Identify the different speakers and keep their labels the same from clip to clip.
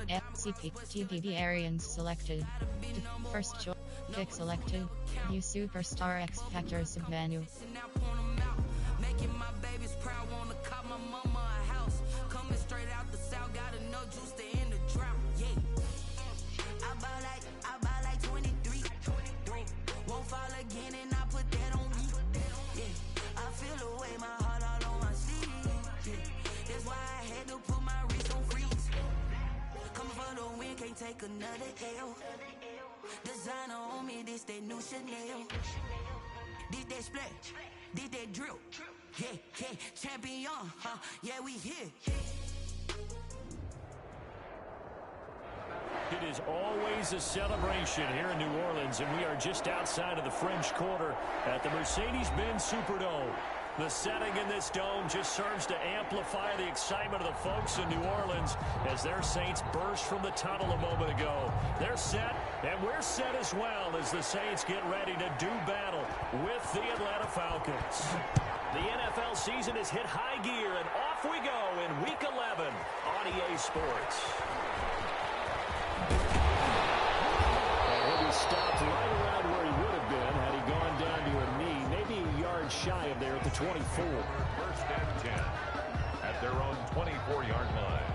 Speaker 1: FCP TBB Arians selected. First choice pick selected. View Superstar X Factor submenu.
Speaker 2: Making my babies proud, wanna call my mama a house. Coming straight out the south, got enough juice to end the drought. Yeah. I buy like 23. Won't fall again and I put that on me. Yeah. I feel the way, my heart all on my sleeve. Yeah. That's why I had to put my wrist on freeze. Coming for the win, can't take another L. Designer on me, this that new Chanel. This that splash, this that drill. Yeah, yeah, champion, huh? Yeah, we here.
Speaker 3: It is always a celebration here in New Orleans, and we are just outside of the French Quarter at the Mercedes-Benz Superdome. The setting in this dome just serves to amplify the excitement of the folks in New Orleans as their Saints burst from the tunnel a moment ago. They're set, and we're set as well as the Saints get ready to do battle with the Atlanta Falcons. The NFL season has hit high gear, and off we go in Week 11 on EA Sports.
Speaker 4: And he'll be stopped right around where he would have been had he gone down to a knee, maybe a yard shy of there at the 24.
Speaker 5: First and 10 at their own 24-yard line.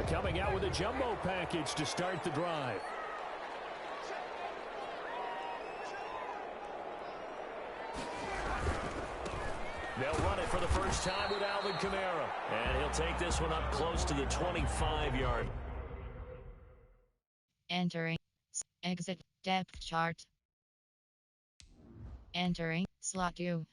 Speaker 3: Coming out with a jumbo package to start the drive. They'll run it for the first time with Alvin Kamara. And he'll take this one up close to the 25-yard.
Speaker 1: Entering. Exit. Depth chart. Entering. Slot 2.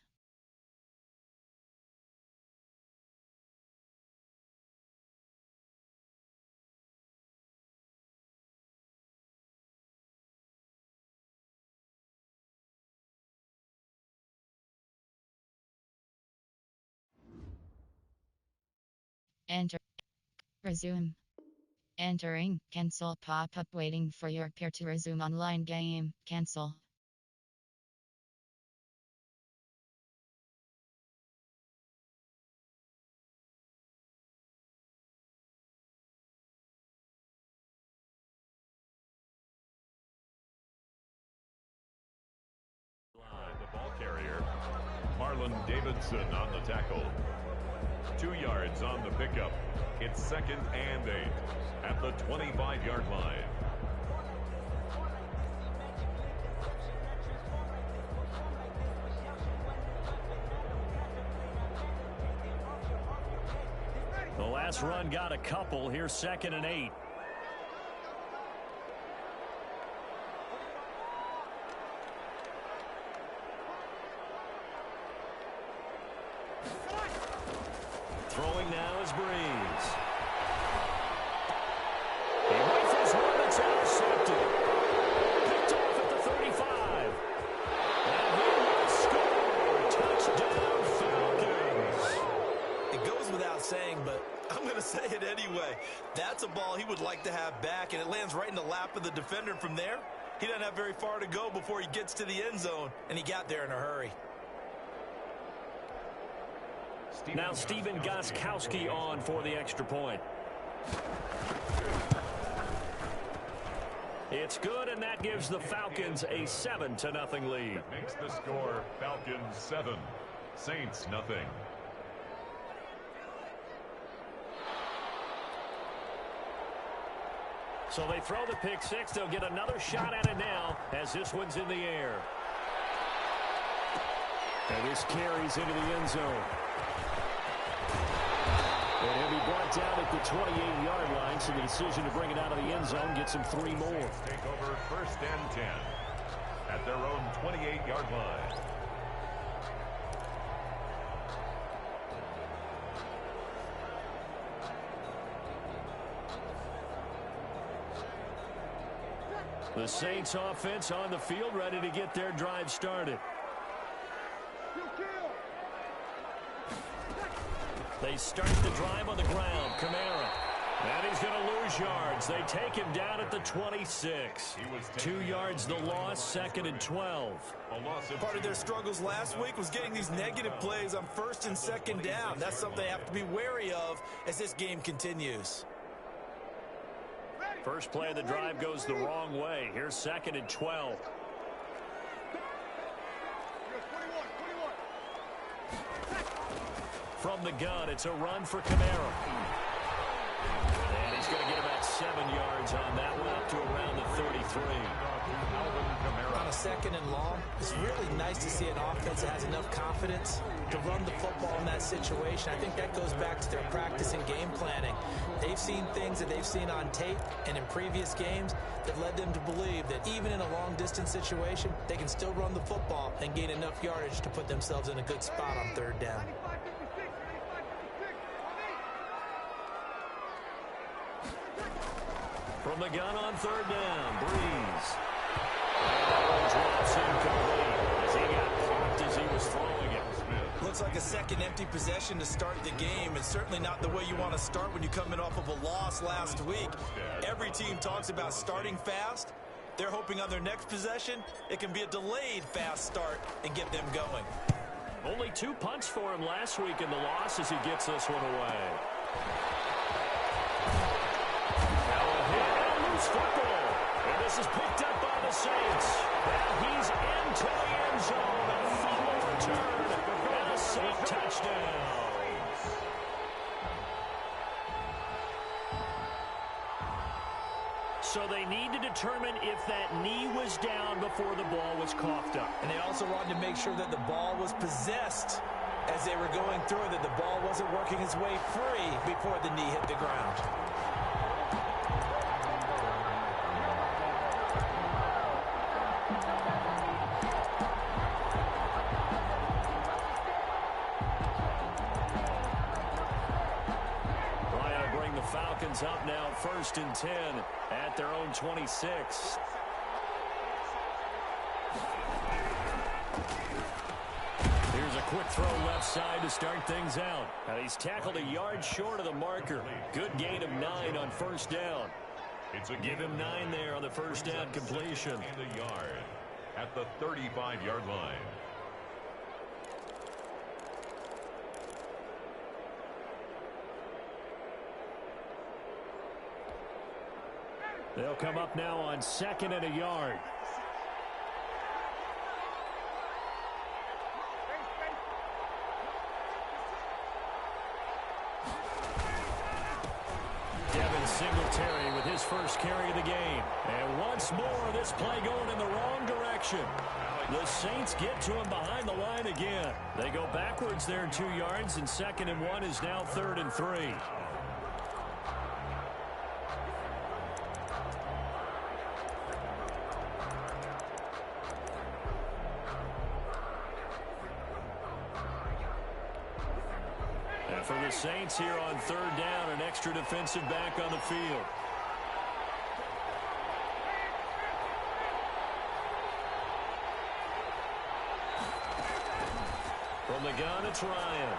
Speaker 1: Enter. Resume. Entering. Cancel pop-up waiting for your peer to resume online game. Cancel.
Speaker 5: The ball carrier, Marlon Davidson on the tackle. 2 yards on the pickup. It's 2nd and 8 at the 25-yard line.
Speaker 3: The last run got a couple. Here's 2nd and 8. Throwing now is Breeze. He rifles one that's intercepted. Picked off at the 35. And he will score. Touchdown, Falcons.
Speaker 6: It goes without saying, but I'm going to say it anyway. That's a ball he would like to have back, and it lands right in the lap of the defender. From there, he doesn't have very far to go before he gets to the end zone, and he got there in a hurry.
Speaker 3: Now Stephen Gostkowski on for the extra point. It's good, and that gives the Falcons a 7-0 lead.
Speaker 5: That makes the score Falcons 7, Saints nothing.
Speaker 3: So they throw the pick six. They'll get another shot at it now as this one's in the air. And this carries into the end zone. And he'll be brought down at the 28-yard line, so the decision to bring it out of the end zone gets him 3 more.
Speaker 5: Take over 1st and 10 at their own 28-yard line.
Speaker 3: The Saints offense on the field, ready to get their drive started. They start the drive on the ground. Kamara. And he's going to lose yards. They take him down at the 26. 2 yards the loss, 2nd and 12.
Speaker 6: Part of their struggles last week was getting these negative plays on 1st and 2nd down. That's something they have to be wary of as this game continues.
Speaker 3: First play of the drive goes the wrong way. Here's 2nd and 12. From the gun, it's a run for Kamara. And he's going to get about 7 yards on that one, up to around the 33.
Speaker 6: On a 2nd and long, it's really nice to see an offense that has enough confidence to run the football in that situation. I think that goes back to their practice and game planning. They've seen things that they've seen on tape and in previous games that led them to believe that even in a long-distance situation, they can still run the football and gain enough yardage to put themselves in a good spot on 3rd down.
Speaker 3: From the gun on 3rd down, Breeze. And that one drops incomplete as he got popped as he was throwing it.
Speaker 6: Looks like a second empty possession to start the game, and certainly not the way you want to start when you come in off of a loss last week. Every team talks about starting fast. They're hoping on their next possession, it can be a delayed fast start and get them going.
Speaker 3: Only 2 punts for him last week in the loss as he gets this one away. Football, and this is picked up by the Saints. And he's into the end zone. A fumble return and a safe touchdown. So they need to determine if that knee was down before the ball was coughed up.
Speaker 6: And they also wanted to make sure that the ball was possessed as they were going through, that the ball wasn't working its way free before the knee hit the ground.
Speaker 3: Falcons up now 1st and 10 at their own 26. Here's a quick throw left side to start things out. And he's tackled a yard short of the marker. Good gain of 9 on 1st down. Give him 9 there on the 1st down completion.
Speaker 5: And a yard at the 35-yard line.
Speaker 3: They'll come up now on 2nd and a yard. Devin Singletary with his first carry of the game. And once more, this play going in the wrong direction. The Saints get to him behind the line again. They go backwards there 2 yards, and 2nd and 1 is now 3rd and 3. For the Saints here on 3rd down, an extra defensive back on the field. From the gun, it's Ryan.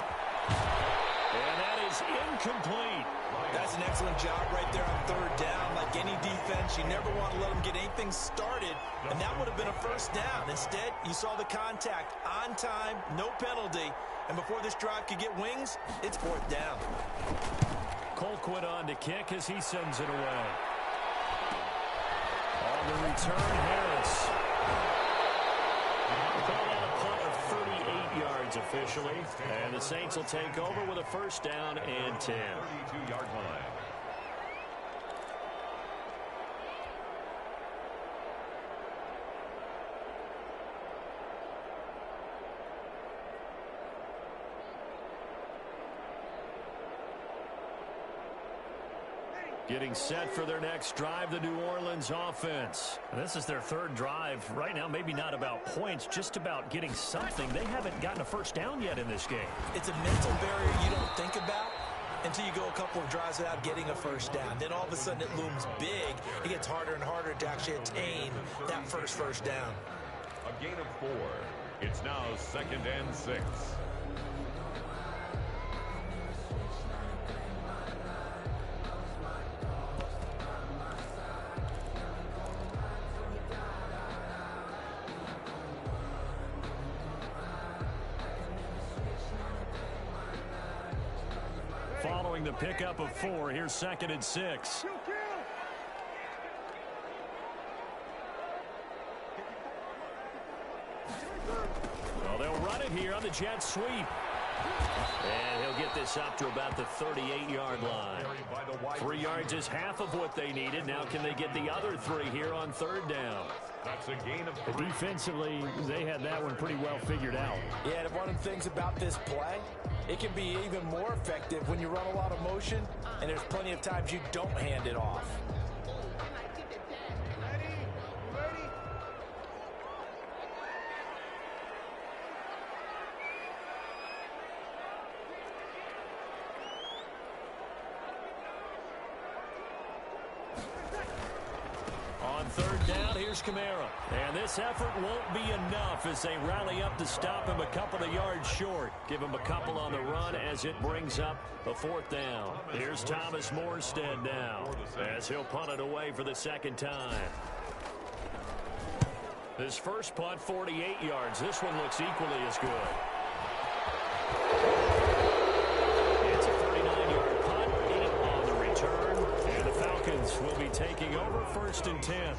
Speaker 3: And that is incomplete.
Speaker 6: That's an excellent job right there on 3rd down. Like any defense, you never want to let them get anything started, and that would have been a 1st down. Instead, you saw the contact on time, no penalty, and before this drive could get wings, it's 4th down.
Speaker 3: Colquitt on to kick as he sends it away. On the return, Harris. Call out a punt of 38 yards officially, and the Saints will take over with a 1st down and 10.
Speaker 5: 32-yard line.
Speaker 3: Getting set for their next drive, the New Orleans offense. This is their 3rd drive. Right now, maybe not about points, just about getting something. They haven't gotten a 1st down yet in this game.
Speaker 6: It's a mental barrier you don't think about until you go a couple of drives without getting a 1st down. Then all of a sudden it looms big. It gets harder and harder to actually attain that first down.
Speaker 5: A gain of 4. It's now 2nd and 6.
Speaker 3: throwing the pickup of 4. Here's 2nd and 6. Well, they'll run it here on the jet sweep. And he'll get this up to about the 38-yard line. 3 yards is half of what they needed. Now can they get the other 3 here on 3rd down?
Speaker 5: That's a gain of 3.
Speaker 4: Defensively, they had that one pretty well figured out.
Speaker 6: Yeah, and one of the things about this play, it can be even more effective when you run a lot of motion, and there's plenty of times you don't hand it off.
Speaker 3: On 3rd down, here's Kamara. And this effort won't be enough as they rally up to stop him a couple of yards short. Give him a couple on the run as it brings up a 4th down. Here's Thomas Morstead now as he'll punt it away for the 2nd time. His first punt, 48 yards. This one looks equally as good. It's a 39-yard punt, 8 on the return. And the Falcons will be taking over 1st and 10.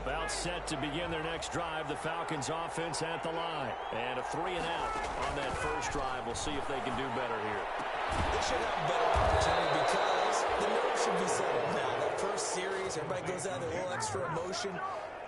Speaker 3: About set to begin their next drive. The Falcons offense at the line. And a 3 and out on that first drive. We'll see if they can do better here.
Speaker 6: They should have a better opportunity because the nerves should be settled now. That first series, everybody goes out with a little extra emotion.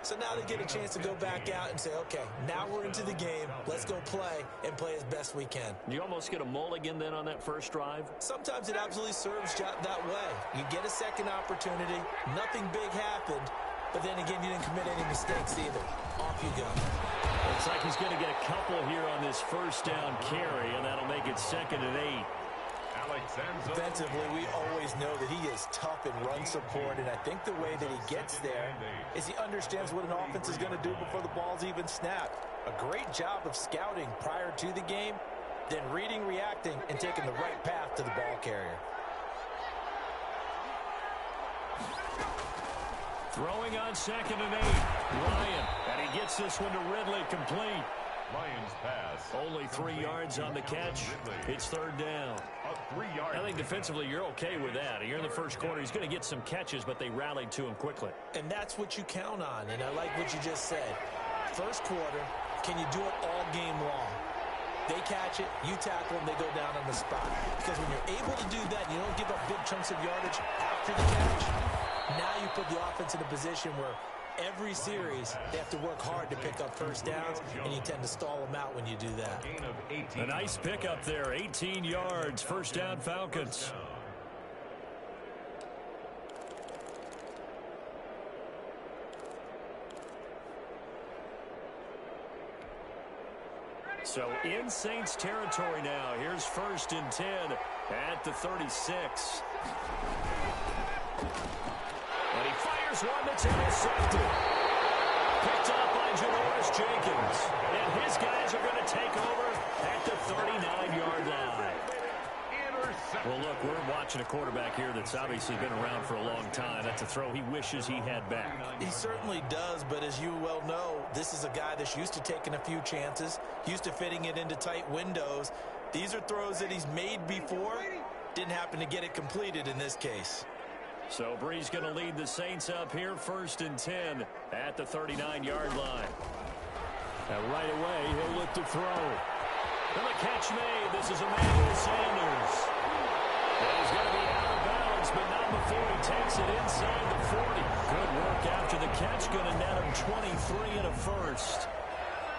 Speaker 6: So now they get a chance to go back out and say, okay, now we're into the game. Let's go play and play as best we can.
Speaker 3: You almost get a mulligan then on that first drive?
Speaker 6: Sometimes it absolutely serves that way. You get a second opportunity. Nothing big happened. But then again, you didn't commit any mistakes either. Off you go.
Speaker 3: Looks like he's going to get a couple here on this first down carry, and that'll make it 2nd and 8.
Speaker 6: Defensively, we always know that he is tough in run support, and I think the way that he gets there is he understands what an offense is going to do before the ball's even snapped. A great job of scouting prior to the game, then reading, reacting, and taking the right path to the ball carrier.
Speaker 3: Throwing on 2nd and 8. Ryan, and he gets this one to Ridley complete.
Speaker 5: Ryan's pass.
Speaker 3: Only 3 yards on the catch. It's 3rd down. I think defensively you're okay with that. You're in the first quarter. He's going to get some catches, but they rallied to him quickly.
Speaker 6: And that's what you count on, and I like what you just said. First quarter, can you do it all game long? They catch it, you tackle them, they go down on the spot. Because when you're able to do that, you don't give up big chunks of yardage after the catch. Now you put the offense in a position where every series they have to work hard to pick up first downs, and you tend to stall them out when you do that.
Speaker 3: A nice pickup there, 18 yards, 1st down Falcons. So in Saints territory now. Here's 1st and 10 at the 36. And he fires one that's intercepted. Picked up by Junior2318's. And his guys are going to take over at the 39-yard line. Well, look, we're watching a quarterback here that's obviously been around for a long time. That's a throw he wishes he had back.
Speaker 6: He certainly does, but as you well know, this is a guy that's used to taking a few chances, used to fitting it into tight windows. These are throws that he's made before. Didn't happen to get it completed in this case.
Speaker 3: So Bree's going to lead the Saints up here, 1st and 10 at the 39-yard line. Now right away, he'll look to throw. And the catch made. This is Emmanuel Sanders. And he's going to be out of bounds, but not before he takes it inside the 40. Good work after the catch. Going to net him 23 and a first.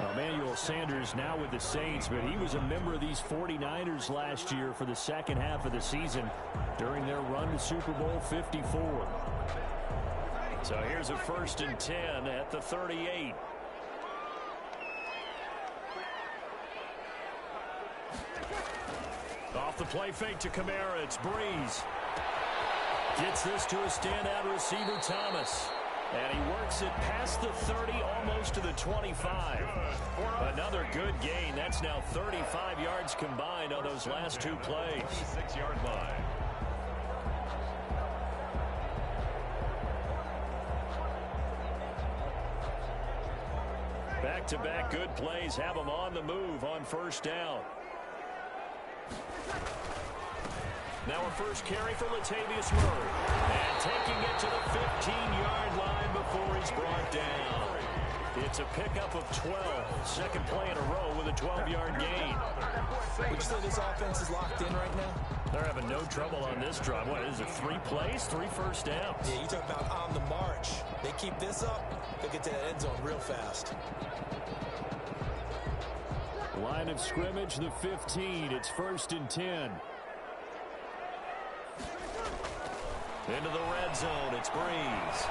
Speaker 3: Well, Emmanuel Sanders now with the Saints, but he was a member of these 49ers last year for the second half of the season during their run to Super Bowl 54. So here's a 1st and 10 at the 38. Off the play fake to Kamara, it's Breeze. Gets this to a standout receiver, Thomas. And he works it past the 30, almost to the 25. Another good gain. That's now 35 yards combined on those last two plays.
Speaker 5: 6-yard line.
Speaker 3: Back-to-back good plays have them on the move on first down. Now a first carry for Latavius Murray. And taking it to the 15-yard line before he's brought down. It's a pickup of 12. Second play in a row with a 12-yard gain.
Speaker 6: Would you say this offense is locked in right now?
Speaker 3: They're having no trouble on this drive. What is it, 3 plays, 3 first downs?
Speaker 6: Yeah, you talk about on the march. They keep this up, they'll get to that end zone real fast.
Speaker 3: Line of scrimmage, the 15. It's 1st and 10. Into the red zone, it's Breeze.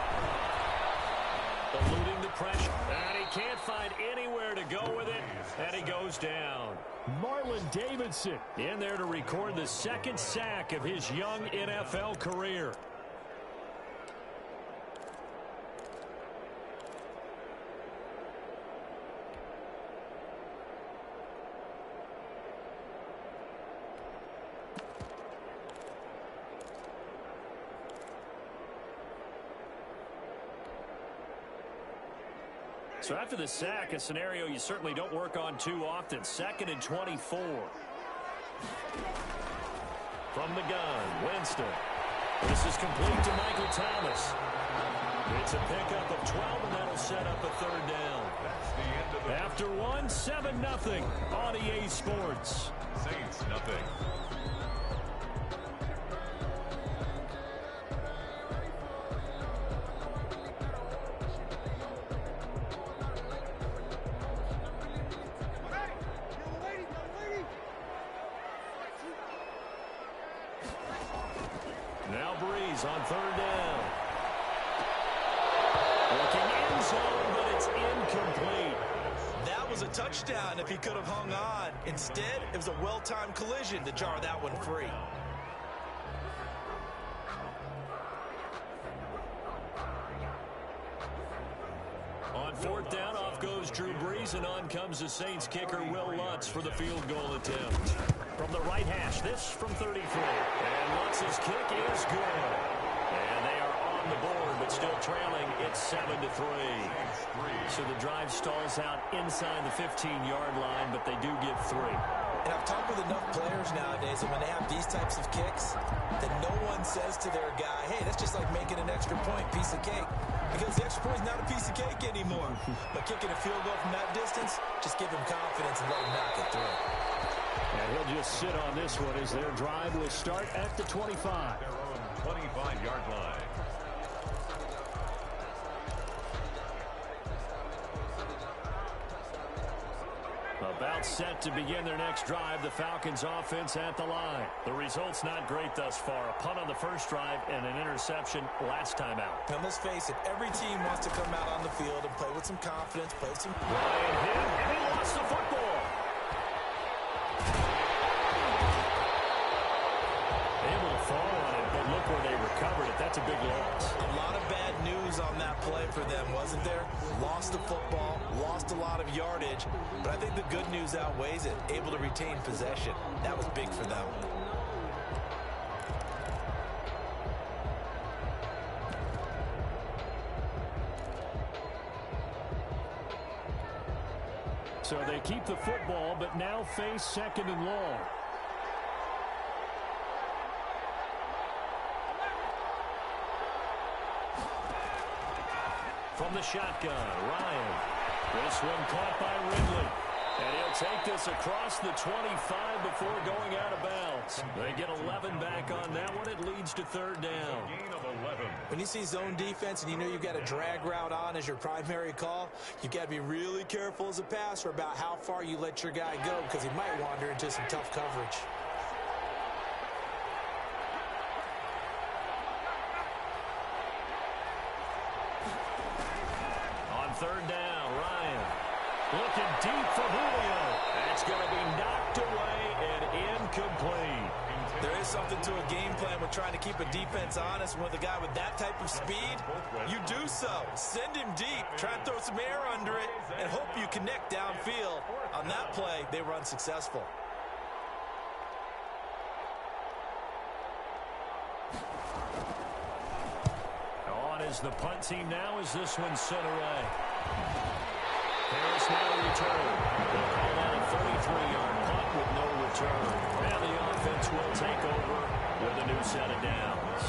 Speaker 3: Eluding the pressure, and he can't find anywhere to go with it, and he goes down. Marlon Davidson in there to record the second sack of his young NFL career. So after the sack, a scenario you certainly don't work on too often. 2nd and 24. From the gun, Winston. This is complete to Michael Thomas. It's a pickup of 12, and that'll set up a 3rd down.
Speaker 5: That's the end of the
Speaker 3: After one, 7-0 on EA Sports.
Speaker 5: Saints, nothing.
Speaker 3: Now Breeze on 3rd down. Looking end zone, but it's incomplete.
Speaker 6: That was a touchdown if he could have hung on. Instead, it was a well-timed collision to jar that one free.
Speaker 3: On 4th down, off goes Drew Brees, and on comes the Saints kicker, Will Lutz, for the field goal attempt. From the right hash, this from 33. And Lutz's kick is good. And they are on the board, but still trailing. It's 7-3. So the drive stalls out inside the 15-yard line, but they do get 3.
Speaker 6: And I've talked with enough players nowadays that when they have these types of kicks, that no one says to their guy, hey, that's just like making an extra point, piece of cake. Because the extra point is not a piece of cake anymore. But kicking a field goal from that distance, just give him confidence and let him knock it through.
Speaker 3: And he'll just sit on this one as their drive will start at the 25.
Speaker 5: Their own 25-yard line.
Speaker 3: About set to begin their next drive. The Falcons offense at the line. The result's not great thus far. A punt on the first drive and an interception last time out.
Speaker 6: And let's face it, every team wants to come out on the field and play with some confidence, play with some...
Speaker 3: Ryan hit, and he lost the football. Able to fall on it, but look where they recovered it. That's a big loss.
Speaker 6: A lot of bad news on that play for them, wasn't there? Lost the football, lost a lot of yardage, but I think the good news outweighs it. Able to retain possession. That was big for them.
Speaker 3: So they keep the football, but now face 2nd and long. From the shotgun, Ryan. This one caught by Ridley. And he'll take this across the 25 before going out of bounds. They get 11 back on that one. It leads to 3rd down.
Speaker 5: Gain of 11.
Speaker 6: When you see zone defense and you know you've got a drag route on as your primary call, you've got to be really careful as a passer about how far you let your guy go because he might wander into some tough coverage.
Speaker 3: On 3rd down, Ryan looking deep for Julio. That's going to be knocked away and incomplete.
Speaker 6: There is something to a game plan with trying to keep a defense honest. With a guy with that type of speed, you do so. Send him deep, try and throw some air under it, and hope you connect downfield. On that play, they were unsuccessful.
Speaker 3: On is the punt team now as this one sent away. Harris now return. They'll call that a 33-yard punt with no return. Now the offense will take over with a new set of downs.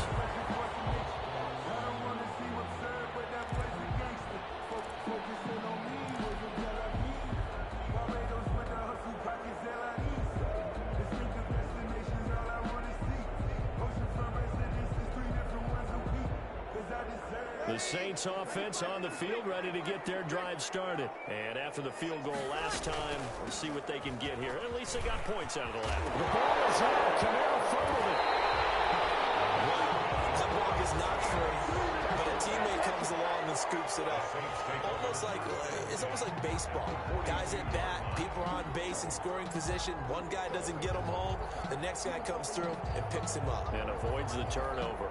Speaker 3: The Saints offense on the field ready to get their drive started. And after the field goal last time, we'll see what they can get here. At least they got points out of the left.
Speaker 4: The ball is out. Camaro fumbled it.
Speaker 6: That ball is not free, but a teammate comes along and scoops it up. It's almost like baseball. Guys at bat, people are on base in scoring position. One guy doesn't get them home. The next guy comes through and picks him up.
Speaker 3: And avoids the turnover.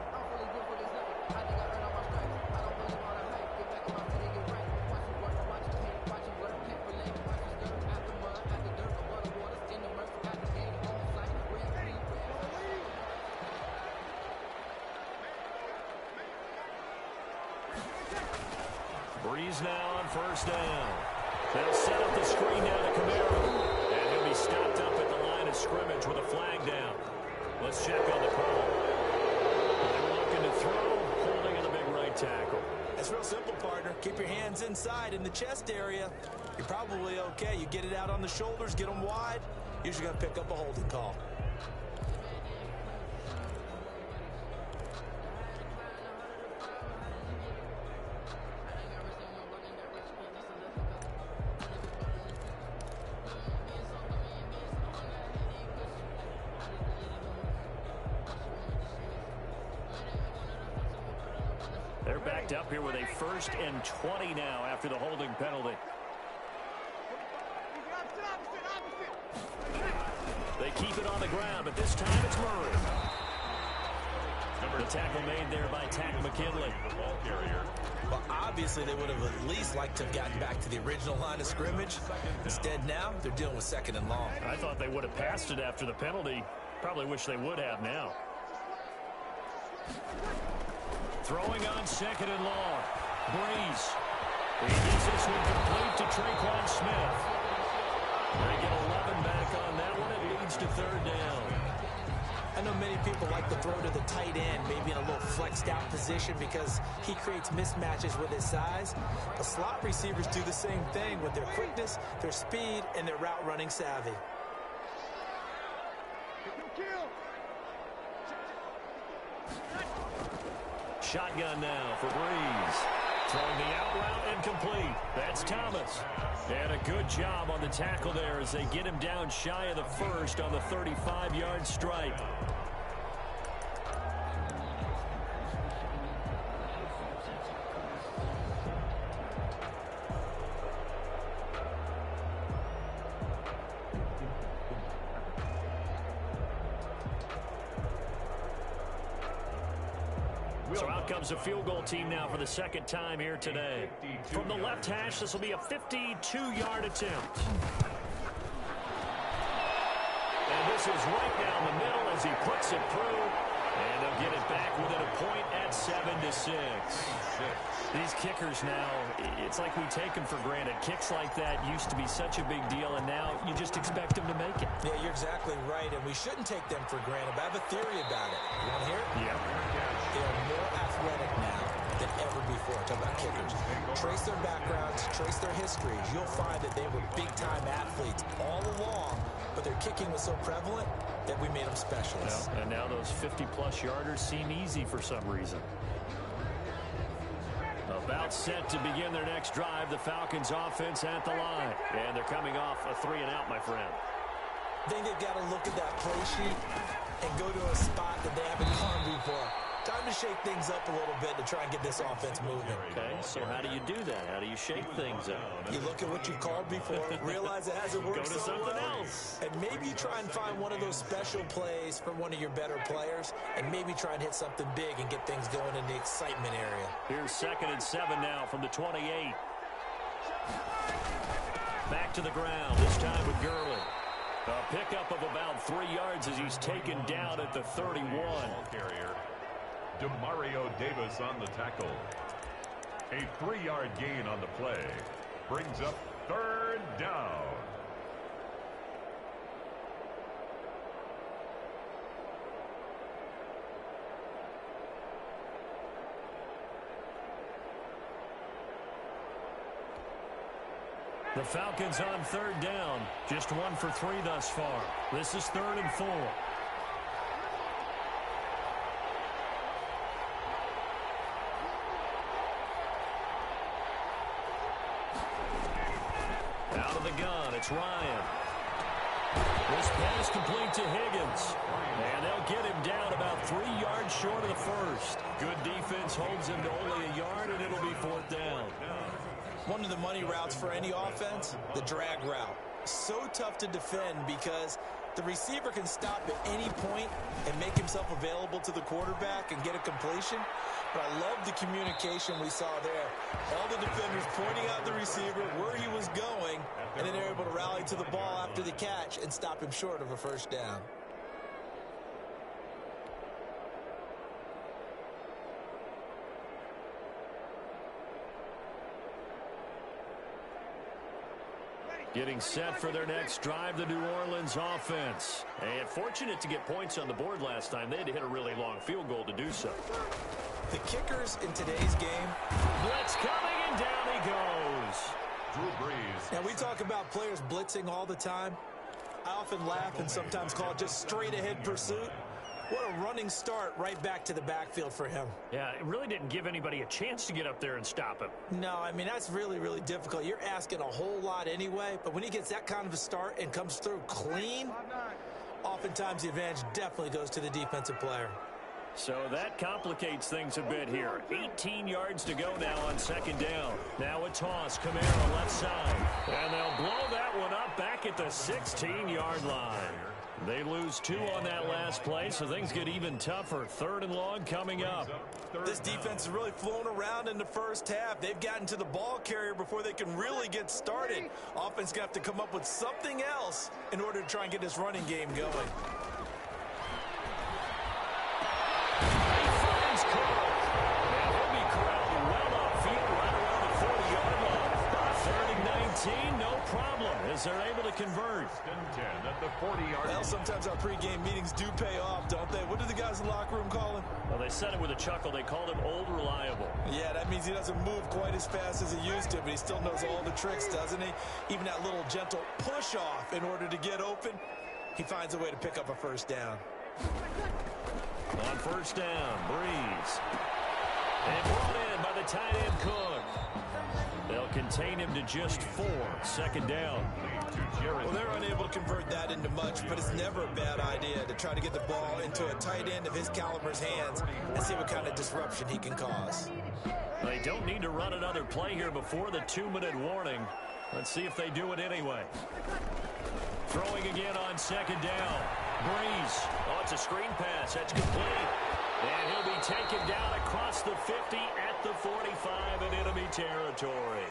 Speaker 3: Breeze now on first down. They'll set up the screen now to Camaro. And he'll be stopped up at the line of scrimmage with a flag down. Let's check on the call. They were looking to throw, holding in the big right tackle.
Speaker 6: It's real simple, partner. Keep your hands inside in the chest area. You're probably okay. You get it out on the shoulders, get them wide. Usually going to pick up a holding call.
Speaker 3: They're backed up here with a 1st and 20 now after the holding penalty. They keep it on the ground, but this time it's Murray. The tackle made there by Tack McKinley.
Speaker 5: The ball carrier.
Speaker 6: Well, obviously, they would have at least liked to have gotten back to the original line of scrimmage. Instead, now, they're dealing with 2nd and long.
Speaker 3: I thought they would have passed it after the penalty. Probably wish they would have now. Throwing on 2nd and long. Breeze. He gets this one complete to Traquan Smith. They get 11 back on that one. It leads to 3rd down.
Speaker 6: I know many people like to throw to the tight end, maybe in a little flexed out position because he creates mismatches with his size. The slot receivers do the same thing with their quickness, their speed, and their route running savvy.
Speaker 3: Shotgun now for Breeze. Throwing the out route and complete. That's Thomas. And a good job on the tackle there as they get him down shy of the 1st on the 35-yard strike. So out comes a field goal team now for the 2nd time here today. From the left hash, this will be a 52-yard attempt. And this is right down the middle as he puts it through. And they'll get it back within a point at 7-6. These kickers now, it's like we take them for granted. Kicks like that used to be such a big deal, and now you just expect them to make it.
Speaker 6: Yeah, you're exactly right, and we shouldn't take them for granted, but I have a theory about it. You want to hear it?
Speaker 3: Yeah.
Speaker 6: They are more athletic now than ever before. Talk about kickers. Trace their backgrounds, trace their histories. You'll find that they were big-time athletes all along, but their kicking was so prevalent that we made them specialists.
Speaker 3: Well, and now those 50-plus yarders seem easy for some reason. About set to begin their next drive, the Falcons offense at the line. And thee coming off a 3-and-out, my friend.
Speaker 6: I think they've got to look at that play sheet and go to a spot that they haven't gone before. Time to shake things up a little bit to try and get this offense moving.
Speaker 4: Okay, so how do you do that? How do you shake things up?
Speaker 6: You look at what you called before, realize it hasn't worked
Speaker 4: Go to
Speaker 6: so
Speaker 4: something
Speaker 6: well,
Speaker 4: else.
Speaker 6: and maybe you try and find one of those special plays from one of your better players, and maybe try and hit something big and get things going in the excitement area.
Speaker 3: Here's 2nd and 7 now from the 28. Back to the ground, this time with Gurley. A pickup of about 3 yards as he's taken down at the 31.
Speaker 5: Ball carrier, Demario Davis on the tackle. A 3-yard gain on the play. Brings up 3rd down.
Speaker 3: The Falcons on 3rd down. Just 1 for 3 thus far. This is 3rd and 4. Out of the gun, it's Ryan. This pass complete to Higgins. And they'll get him down about 3 yards short of the first. Good defense holds him to only a yard, and it'll be 4th down.
Speaker 6: One of the money routes for any offense, the drag route. So tough to defend because the receiver can stop at any point and make himself available to the quarterback and get a completion. But I love the communication we saw there. All the defenders pointing out the receiver, where he was going, and then they're able to rally to the ball after the catch and stop him short of a 1st down.
Speaker 3: Getting set for their next drive, the New Orleans offense. And fortunate to get points on the board last time. They had to hit a really long field goal to do so.
Speaker 6: The kickers in today's game.
Speaker 3: Blitz coming, and down he goes.
Speaker 5: Drew Brees.
Speaker 6: Now, we talk about players blitzing all the time. I often laugh and sometimes call it just straight-ahead pursuit. What a running start right back to the backfield for him.
Speaker 3: Yeah, it really didn't give anybody a chance to get up there and stop him.
Speaker 6: No, I mean, that's really, really difficult. You're asking a whole lot anyway, but when he gets that kind of a start and comes through clean, oftentimes the advantage definitely goes to the defensive player.
Speaker 3: So that complicates things a bit here. 18 yards to go now on 2nd down. Now a toss, Kamara left side. And they'll blow that one up back at the 16-yard line. They lose 2 on that last play, so things get even tougher. 3rd and long coming up.
Speaker 6: This defense has really flown around in the first half. They've gotten to the ball carrier before they can really get started. Offense going to have to come up with something else in order to try and get this running game going.
Speaker 3: He finds Carl. And he'll be corralled well upfield right around the 40-yard line. 3rd and 19, no problem, as they're able to convert.
Speaker 5: 10 at the 40-yard.
Speaker 6: Well, sometimes our pregame meetings do pay off, don't they? What do the guys in the locker room call him?
Speaker 3: Well, they said it with a chuckle. They called him Old Reliable.
Speaker 6: Yeah, that means he doesn't move quite as fast as he used to, but he still knows all the tricks, doesn't he? Even that little gentle push-off in order to get open, he finds a way to pick up a 1st down.
Speaker 3: On 1st down, Breeze. And brought in by the tight end Cook. They'll contain him to just 4. 2nd down.
Speaker 6: Well, they're unable to convert that into much, but it's never a bad idea to try to get the ball into a tight end of his caliber's hands and see what kind of disruption he can cause.
Speaker 3: They don't need to run another play here before the 2-minute warning. Let's see if they do it anyway. Throwing again on 2nd down. Breeze. Oh, it's a screen pass. That's complete. And he'll be taken down across the 50 at the 45 in enemy territory.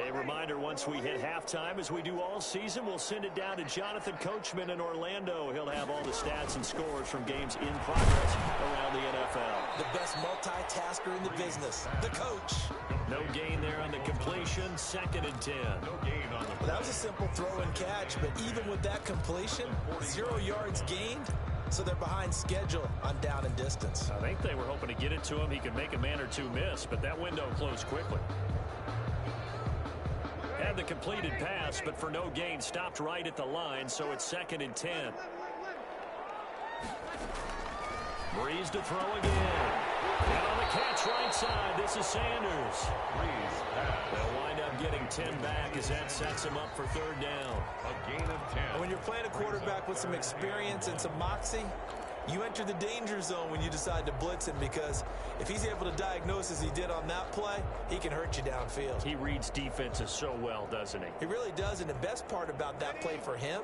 Speaker 3: A reminder, once we hit halftime, as we do all season, we'll send it down to Jonathan Coachman in Orlando. He'll have all the stats and scores from games in progress around the NFL.
Speaker 6: The best multitasker in the business, the coach.
Speaker 3: No gain there on the completion, 2nd and 10.
Speaker 5: No gain on the
Speaker 6: Well, that was a simple throw and catch, but even with that completion, 0 yards gained, so they're behind schedule on down and distance.
Speaker 3: I think they were hoping to get it to him. He could make a man or two miss, but that window closed quickly. Had the completed pass, but for no gain, stopped right at the line, so it's 2nd and 10. Breeze to throw again. And on the catch right side, this is Sanders.
Speaker 5: Breeze pass.
Speaker 3: They'll wind up getting 10 back as that sets him up for 3rd down.
Speaker 5: A gain of 10.
Speaker 6: When you're playing a quarterback with some experience and some moxie, you enter the danger zone when you decide to blitz him, because if he's able to diagnose as he did on that play, he can hurt you downfield.
Speaker 3: He reads defenses so well, doesn't he?
Speaker 6: He really does, and the best part about that play for him,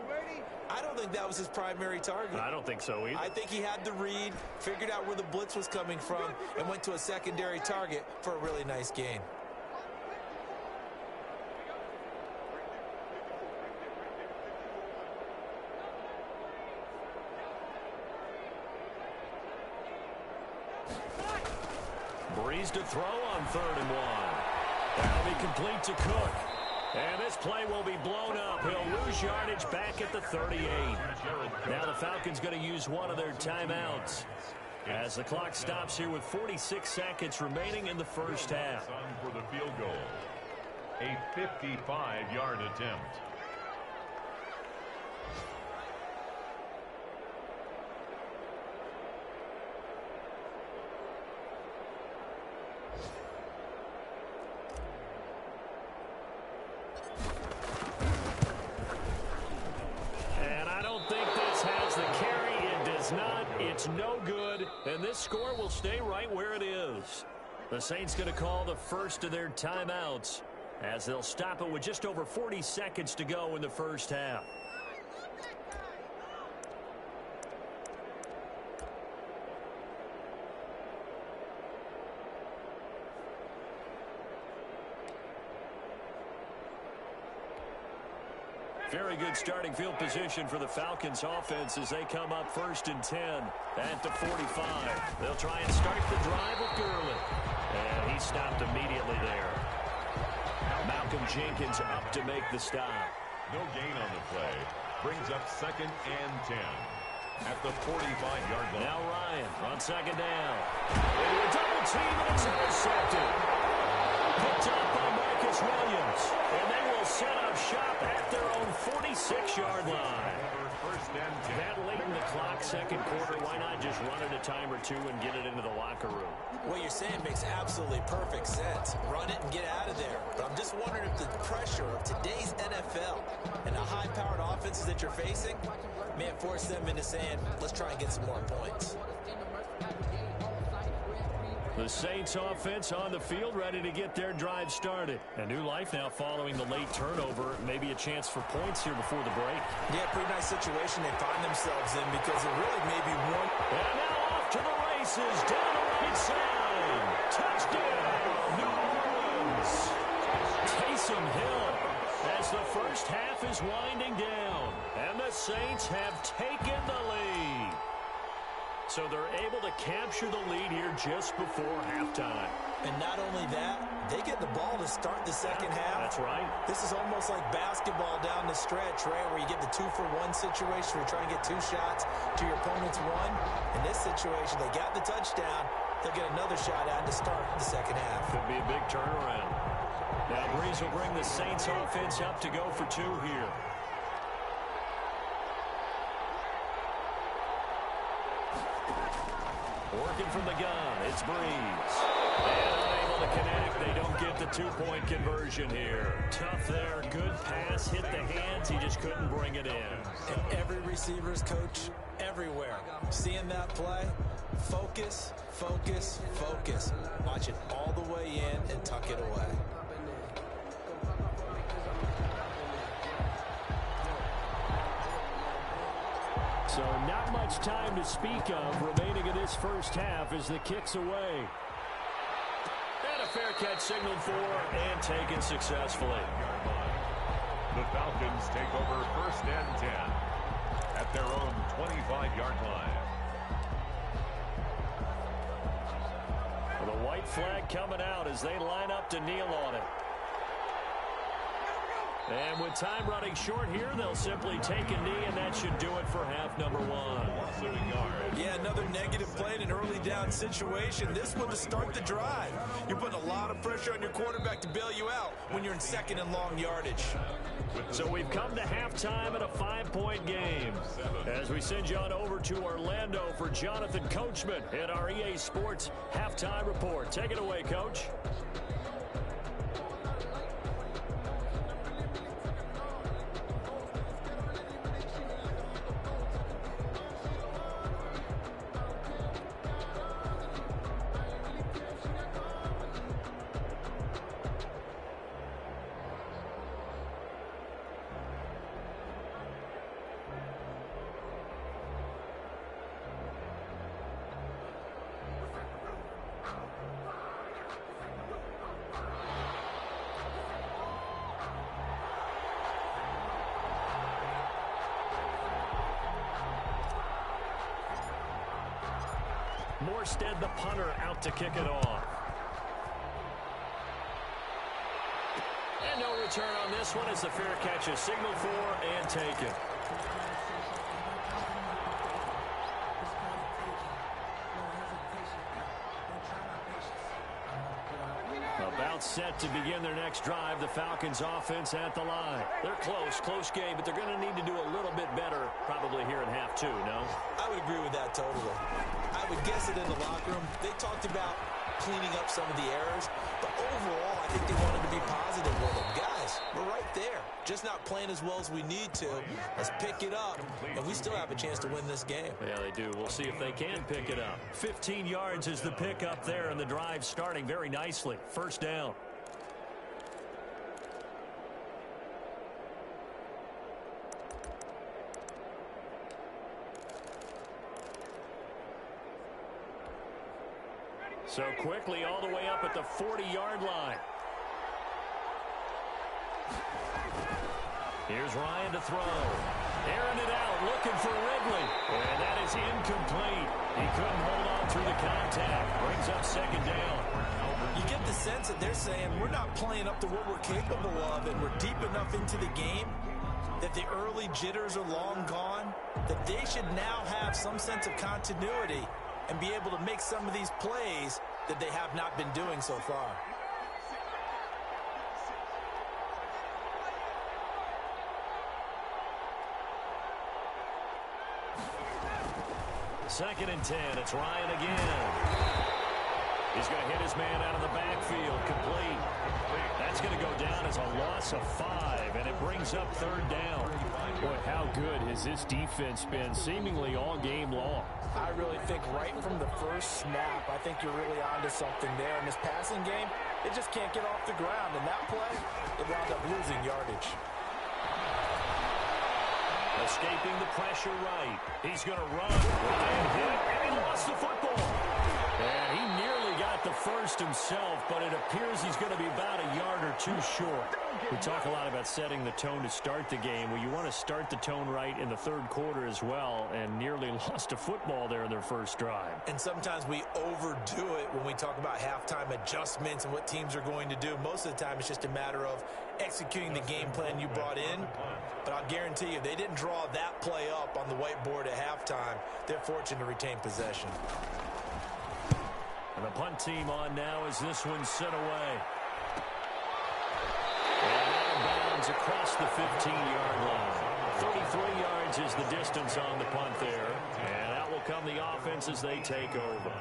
Speaker 6: I don't think that was his primary target.
Speaker 3: I don't think so either.
Speaker 6: I think he had the read, figured out where the blitz was coming from, and went to a secondary target for a really nice gain.
Speaker 3: Breeze to throw on 3rd and 1. That'll be complete to Cook. And this play will be blown up. He'll lose yardage back at the 38. Now the Falcons going to use one of their timeouts as the clock stops here with 46 seconds remaining in the first half.
Speaker 5: For the field goal. A 55-yard attempt.
Speaker 3: It's no good, and this score will stay right where it is. The Saints going to call the first of their timeouts as they'll stop it with just over 40 seconds to go in the first half. Very good starting field position for the Falcons offense as they come up 1st and 10 at the 45. They'll try and start the drive with Gurley. And he stopped immediately there. Malcolm Jenkins up to make the stop.
Speaker 5: No gain on the play. Brings up 2nd and 10 at the 45-yard line.
Speaker 3: Now Ryan on 2nd down. Into a double team, and it's intercepted. Picked up by Marcus Williams. And they will set up shop at their own 46-yard line. That late in the clock, 2nd quarter, why not just run it a time or two and get it into the locker room?
Speaker 6: What you're saying makes absolutely perfect sense. Run it and get out of there. But I'm just wondering if the pressure of today's NFL and the high-powered offenses that you're facing may have forced them into saying, let's try and get some more points.
Speaker 3: The Saints offense on the field, ready to get their drive started. A new life now following the late turnover. Maybe a chance for points here before the break.
Speaker 6: Yeah, pretty nice situation they find themselves in, because it really may be one.
Speaker 3: And now off to the races, down the right side. Touchdown, New Orleans. Taysom Hill as the first half is winding down. And the Saints have taken the lead. So they're able to capture the lead here just before halftime.
Speaker 6: And not only that, they get the ball to start the second half.
Speaker 3: That's right.
Speaker 6: This is almost like basketball down the stretch, right, where you get the 2-for-1 situation where you're trying to get 2 shots to your opponent's 1. In this situation, they got the touchdown. They'll get another shot at to start the second half.
Speaker 3: Could be a big turnaround. Now Breeze will bring the Saints offense up to go for 2 here. Working from the gun, it's Breeze. And unable to connect. They don't get the 2-point conversion here. Tough there. Good pass. Hit the hands. He just couldn't bring it in.
Speaker 6: And every receiver's coach everywhere. Seeing that play, focus, focus, focus. Watch it all the way in and tuck it away.
Speaker 3: So not much time to speak of remaining in this first half as the kick's away. And a fair catch signaled for and taken successfully.
Speaker 5: The Falcons take over 1st and 10 at their own 25-yard line.
Speaker 3: The white flag coming out as they line up to kneel on it. And with time running short here, they'll simply take a knee, and that should do it for half number 1.
Speaker 6: Yeah, Yeah, another negative play in an early down situation. This one to start the drive. You're putting a lot of pressure on your quarterback to bail you out when you're in second and long yardage.
Speaker 3: So we've come to halftime in a 5-point game. As we send you on over to Orlando for Jonathan Coachman in our EA Sports Halftime Report. Take it away, Coach. Morstead, the punter, out to kick it off. And no return on this one as the fair catch is signaled for and taken. About set to begin their next drive. The Falcons offense at the line. They're close game, but they're going to need to do a little bit better probably here in half two, no?
Speaker 6: I would agree with that totally. I would guess it in the locker room. They talked about cleaning up some of the errors, but overall, I think they wanted to be positive with them. Guys, we're right there. Just not playing as well as we need to. Let's pick it up, and we still have a chance to win this game.
Speaker 3: Yeah, they do. We'll see if they can pick it up. 15 yards is the pickup there, and the drive starting very nicely. First down. So quickly all the way up at the 40-yard line. Here's Ryan to throw. Airing it out, looking for Ridley. And that is incomplete. He couldn't hold on through the contact. Brings up second down.
Speaker 6: You get the sense that they're saying we're not playing up to what we're capable of, and we're deep enough into the game that the early jitters are long gone, that they should now have some sense of continuity and be able to make some of these plays that they have not been doing so far.
Speaker 3: Second and 10. It's Ryan again. He's going to hit his man out of the backfield. Complete. That's going to go down as a loss of 5, and it brings up third down.
Speaker 4: Boy, how good has this defense been seemingly all game long?
Speaker 6: I really think right from the first snap, I think you're really onto something there. In this passing game, it just can't get off the ground. And that play, it wound up losing yardage.
Speaker 3: Escaping the pressure right. He's going to run. Ryan hit, and he lost the football. And he nearly got the first himself, but it appears he's going to be about a yard or two short. We talk a lot about setting the tone to start the game. Well, you want to start the tone right in the third quarter as well, and nearly lost a football there in their first drive.
Speaker 6: And sometimes we overdo it when we talk about halftime adjustments and what teams are going to do. Most of the time, it's just a matter of executing the game plan you brought in. But I'll guarantee you, they didn't draw that play up on the whiteboard at halftime. They're fortunate to retain possession.
Speaker 3: And the punt team on now as this one's sent away. And out of bounds across the 15-yard line. 33 yards is the distance on the punt there. And out will come the offense as they take over.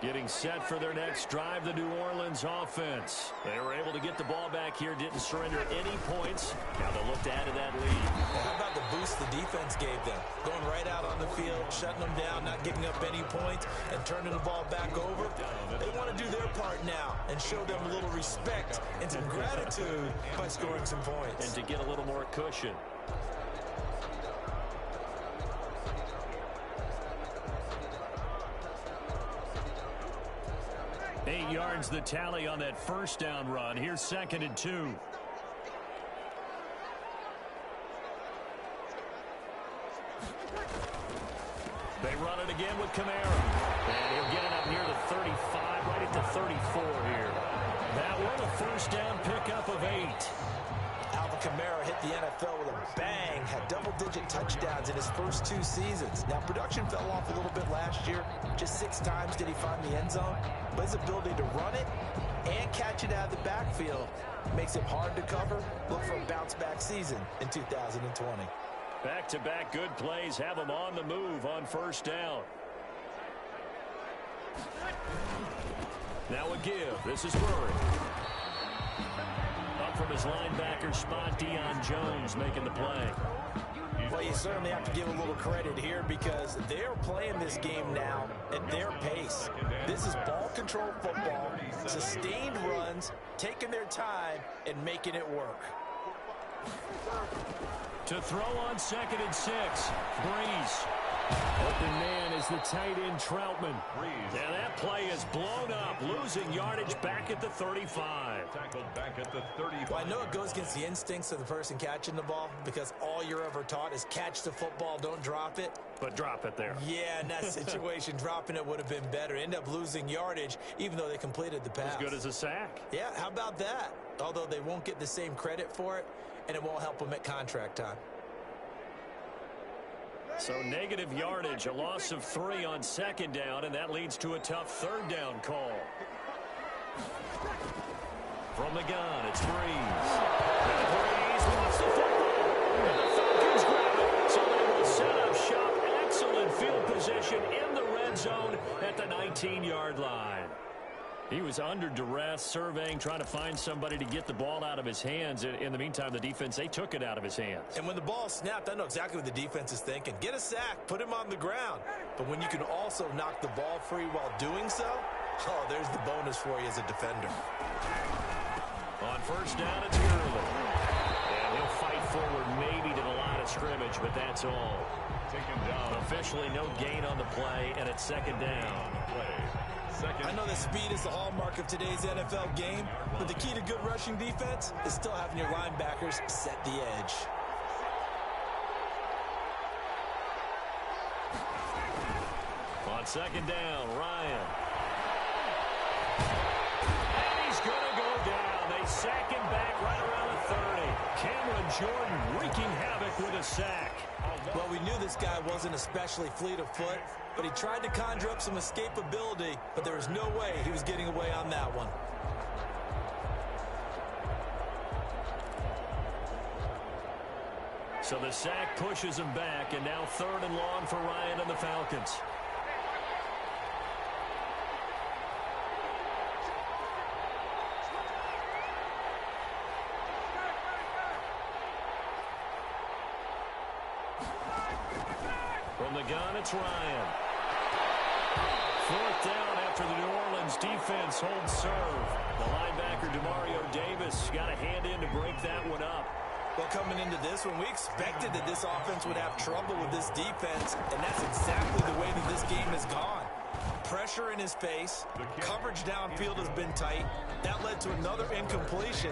Speaker 3: Getting set for their next drive, the New Orleans offense. They were able to get the ball back here, didn't surrender any points. Now they'll look to add to that lead.
Speaker 6: Well, how about the boost the defense gave them? Going right out on the field, shutting them down, not giving up any points, and turning the ball back over. They want to do their part now and show them a little respect and some gratitude by scoring some points.
Speaker 3: And to get a little more cushion. Eight yards the tally on that first down run. Here's second and 2. They run it again with Kamara. And he'll get it up near the 35, right at the 34 here. That one a first down pickup of 8.
Speaker 6: Kamara hit the NFL with a bang, had double-digit touchdowns in his first 2 seasons. Now, production fell off a little bit last year. Just 6 times did he find the end zone. But his ability to run it and catch it out of the backfield makes it hard to cover. Look for a bounce-back season in 2020.
Speaker 3: Back-to-back good plays have him on the move on first down. Now a give. This is Murray. Up from his linebacker spot, Deion Jones making the play.
Speaker 6: Well, you certainly have to give a little credit here because they're playing this game now at their pace. This is ball control football, sustained runs, taking their time, and making it work.
Speaker 3: To throw on 2nd and 6, Breeze. Open man is the tight end Troutman. And that play is blown up, losing yardage back at the 35.
Speaker 5: Tackled back at the 35.
Speaker 6: Well, I know it goes against the instincts of the person catching the ball because all you're ever taught is catch the football, don't drop it.
Speaker 3: But drop it there.
Speaker 6: Yeah, in that situation, dropping it would have been better. End up losing yardage, even though they completed the pass.
Speaker 3: As good as a sack.
Speaker 6: Yeah, how about that? Although they won't get the same credit for it, and it won't help them at contract time.
Speaker 3: So negative yardage, a loss of 3 on 2nd down, and that leads to a tough 3rd down call. From the gun, it's Breeze. And Breeze wants the football. And the Falcons grab it. So they will set up shop. Excellent field position in the red zone at the 19-yard line. He was under duress, surveying, trying to find somebody to get the ball out of his hands. In the meantime, the defense, they took it out of his hands.
Speaker 6: And when the ball snapped, I know exactly what the defense is thinking. Get a sack, put him on the ground. But when you can also knock the ball free while doing so, oh, there's the bonus for you as a defender.
Speaker 3: On first down, it's Gurley. And he'll fight forward maybe to the line of scrimmage, but that's all.
Speaker 5: Taken down.
Speaker 3: Officially no gain on the play, and it's 2nd down.
Speaker 6: I know that speed is the hallmark of today's NFL game, but the key to good rushing defense is still having your linebackers set the edge.
Speaker 3: On 2nd down, Ryan. And he's going to go down. They sack him back right around the 30. Cameron Jordan wreaking havoc with a sack.
Speaker 6: Well, we knew this guy wasn't especially fleet of foot, but he tried to conjure up some escapability, but there was no way he was getting away on that one.
Speaker 3: So the sack pushes him back, and now 3rd and long for Ryan and the Falcons. From the gun, it's Ryan. 4th down after the New Orleans defense holds serve. The linebacker, Demario Davis, got a hand in to break that one up.
Speaker 6: Well, coming into this one, we expected that this offense would have trouble with this defense, and that's exactly the way that this game has gone. Pressure in his face, coverage downfield has been tight. That led to another incompletion.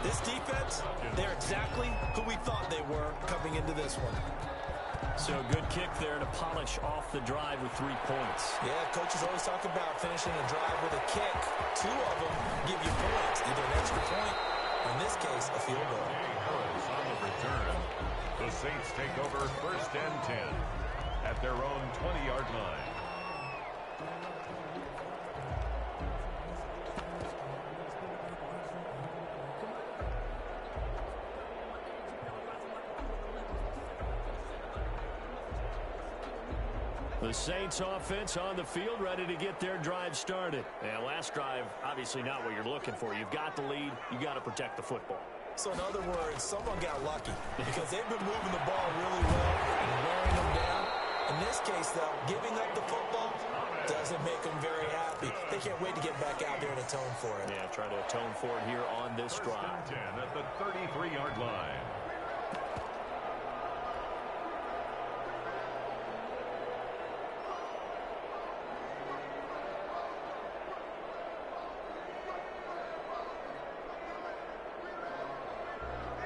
Speaker 6: This defense, they're exactly who we thought they were coming into this one.
Speaker 3: So good kick there to polish off the drive with 3 points.
Speaker 6: Yeah, coaches always talk about finishing a drive with a kick. 2 of them give you points, either an extra point, or in this case, a field goal.
Speaker 5: On the return, the Saints take over 1st and 10 at their own 20-yard line.
Speaker 3: The Saints offense on the field, ready to get their drive started. And last drive, obviously not what you're looking for. You've got the lead. You got to protect the football.
Speaker 6: So in other words, someone got lucky because they've been moving the ball really well and wearing them down. In this case, though, giving up the football doesn't make them very happy. They can't wait to get back out there and atone for it.
Speaker 3: Yeah, try to atone for it here on this drive.
Speaker 5: 10 at the 33-yard line.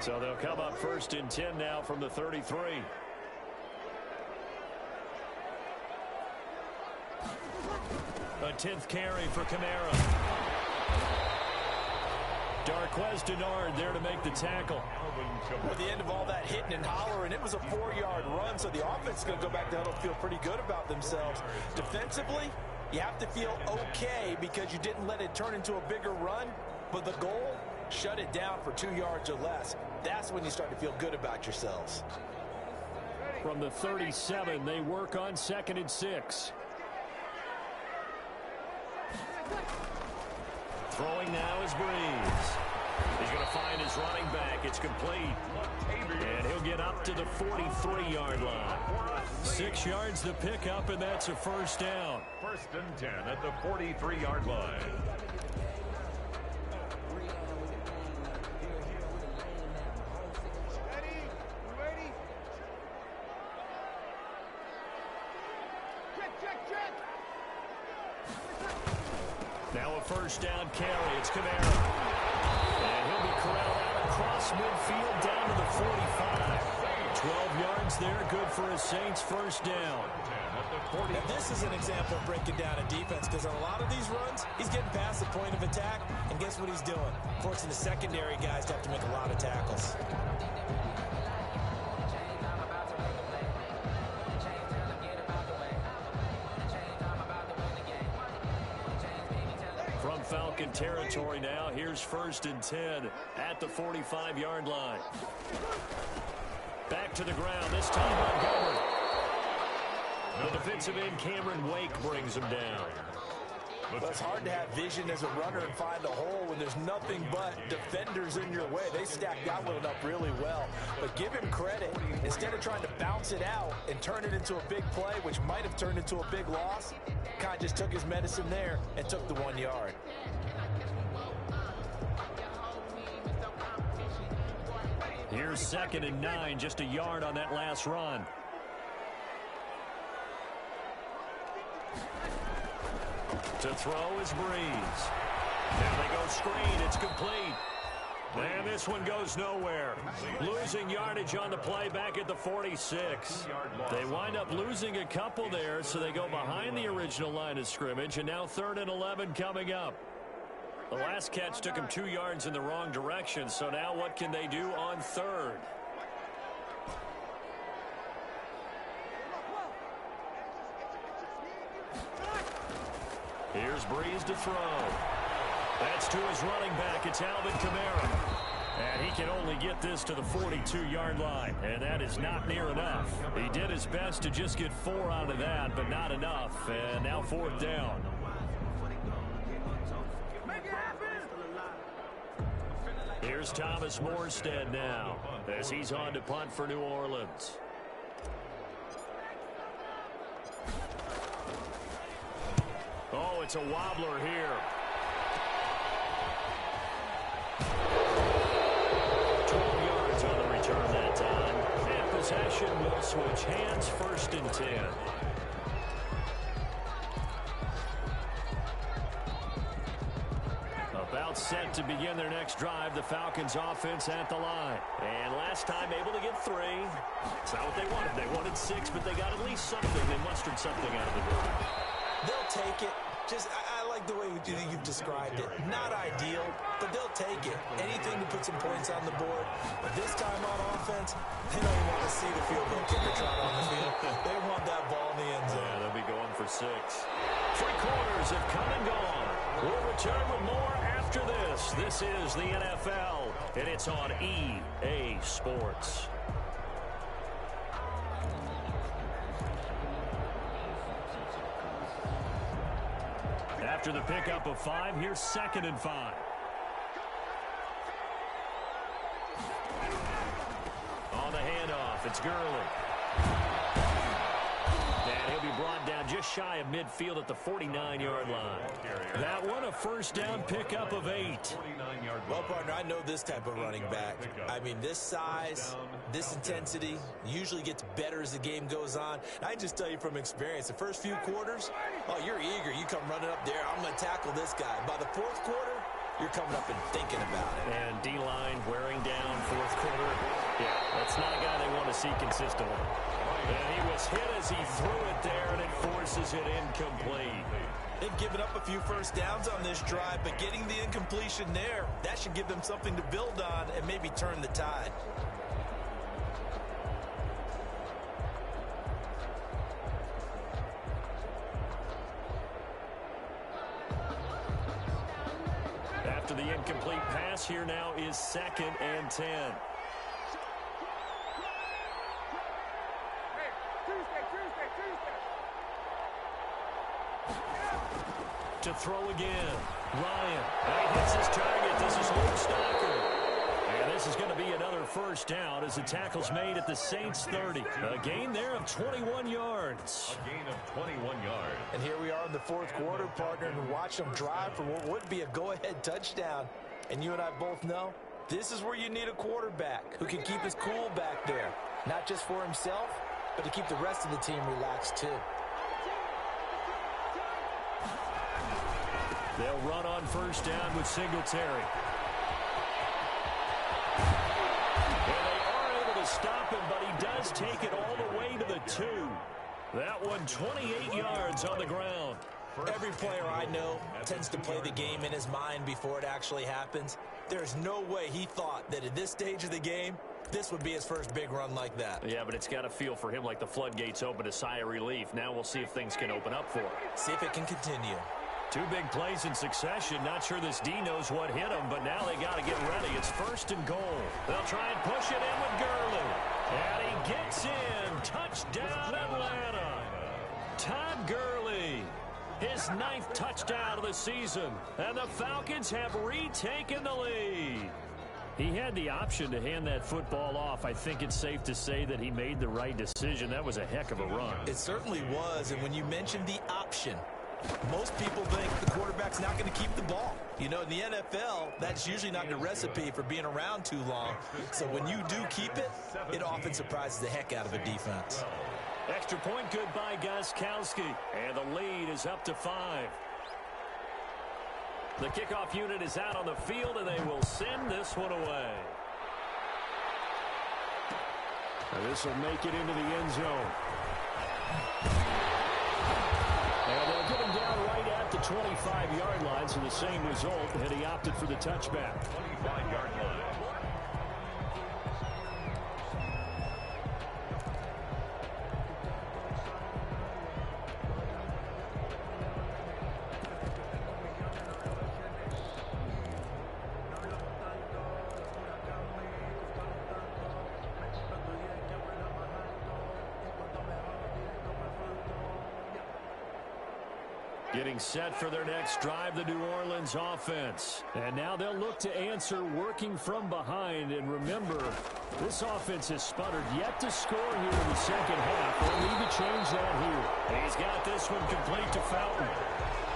Speaker 3: So they'll come up 1st and 10 now from the 33. A 10th carry for Kamara. Darquez Denard there to make the tackle.
Speaker 6: At the end of all that hitting and hollering, it was a 4-yard run, so the offense is going to go back to huddle, feel pretty good about themselves. Defensively, you have to feel okay because you didn't let it turn into a bigger run, but the goal, shut it down for 2 yards or less. That's when you start to feel good about yourselves.
Speaker 3: From the 37, they work on 2nd and 6. Throwing now is Breeze. He's going to find his running back. It's complete. And he'll get up to the 43-yard line. 6 yards to pick up, and that's a first down.
Speaker 5: 1st and 10 at the 43-yard line.
Speaker 3: Now a first down carry. It's Kamara. And he'll be corralled out across midfield down to the 45. 12 yards there. Good for a Saints first down.
Speaker 6: Now this is an example of breaking down a defense because on a lot of these runs, he's getting past the point of attack, and guess what he's doing? Forcing the secondary guys to have to make a lot of tackles.
Speaker 3: From Falcon territory now, here's 1st and 10 at the 45-yard line. Back to the ground, this time Montgomery. The defensive end, Cameron Wake, brings him down.
Speaker 6: But it's hard to have vision as a runner and find a hole when there's nothing but defenders in your way. They stacked that one up really well. But give him credit. Instead of trying to bounce it out and turn it into a big play, which might have turned into a big loss, kind of just took his medicine there and took the 1 yard.
Speaker 3: Here's 2nd and 9, just a yard on that last run. To throw is Breeze. Now they go screen. It's complete. And this one goes nowhere. Losing yardage on the play back at the 46. They wind up losing a couple there, so they go behind the original line of scrimmage, and now 3rd and 11 coming up. The last catch took him 2 yards in the wrong direction, so now what can they do on 3rd? Here's Breeze to throw. That's to his running back. It's Alvin Kamara. And he can only get this to the 42-yard line. And that is not near enough. He did his best to just get 4 out of that, but not enough. And now 4th down. Here's Thomas Morstead now as he's on to punt for New Orleans. Oh, it's a wobbler here. 12 yards on the return that time. And possession will switch hands, 1st and 10. About set to begin their next drive. The Falcons offense at the line. And last time able to get 3. It's not what they wanted. They wanted 6, but they got at least something. They mustered something out of the board.
Speaker 6: They'll take it. I like the way you've described it. Not ideal, but they'll take it. Anything to put some points on the board. But this time on offense, they don't even want to see the field goal kicker trot on the field. They want that ball in the end zone.
Speaker 3: Yeah, they'll be going for 6. 3 quarters have come and gone. We'll return with more after this. This is the NFL, and it's on EA Sports. After the pickup of 5, here's 2nd and 5. On the handoff, it's Gurley. And he'll be brought down just shy of midfield at the 49-yard line. That one a first down pickup of 8.
Speaker 6: Well, partner, I know this type of running back. I mean, this size, this intensity usually gets better as the game goes on. I just tell you from experience, the first few quarters, oh, you're eager. You come running up there. I'm going to tackle this guy. By the 4th quarter, you're coming up and thinking about it.
Speaker 3: And D-line wearing down 4th quarter. Yeah, that's not a guy they want to see consistently. And he was hit as he threw it there, and it forces it incomplete.
Speaker 6: They've given up a few first downs on this drive, but getting the incompletion there, that should give them something to build on and maybe turn the tide.
Speaker 3: After the incomplete pass, here now is 2nd and 10. To throw again. Ryan. And he hits his target. This is Luke Stocker. And this is going to be another first down as the tackle's made at the Saints 30. A gain there of 21 yards.
Speaker 5: A gain of 21 yards.
Speaker 6: And here we are in the fourth quarter, partner, and watch them drive for what would be a go-ahead touchdown. And you and I both know this is where you need a quarterback who can keep his cool back there. Not just for himself, but to keep the rest of the team relaxed too.
Speaker 3: They'll run on first down with Singletary. And they are able to stop him, but he does take it all the way to the 2. That one 28 yards on the ground.
Speaker 6: Every player I know tends to play the game in his mind before it actually happens. There's no way he thought that at this stage of the game, this would be his first big run like that.
Speaker 3: Yeah, but it's got to feel for him like the floodgates open, a sigh of relief. Now we'll see if things can open up for him.
Speaker 6: See if it can continue.
Speaker 3: 2 big plays in succession. Not sure this D knows what hit him, but now they got to get ready. It's 1st and goal. They'll try and push it in with Gurley. And he gets in. Touchdown, Atlanta. Todd Gurley. His 9th touchdown of the season. And the Falcons have retaken the lead. He had the option to hand that football off. I think it's safe to say that he made the right decision. That was a heck of a run.
Speaker 6: It certainly was. And when you mentioned the option, most people think the quarterback's not going to keep the ball. You know, in the NFL, that's usually not the recipe for being around too long. So when you do keep it, it often surprises the heck out of a defense.
Speaker 3: Extra point good by Gostkowski. And the lead is up to 5. The kickoff unit is out on the field, and they will send this one away. And this will make it into the end zone. And they'll get him down right at the 25-yard line, so the same result, and he opted for the touchback.
Speaker 5: 25-yard line.
Speaker 3: Getting set for their next drive, the New Orleans offense. And now they'll look to answer working from behind. And remember, this offense has sputtered yet to score here in the second half. They'll need to change that here. He's got this one complete to Fountain.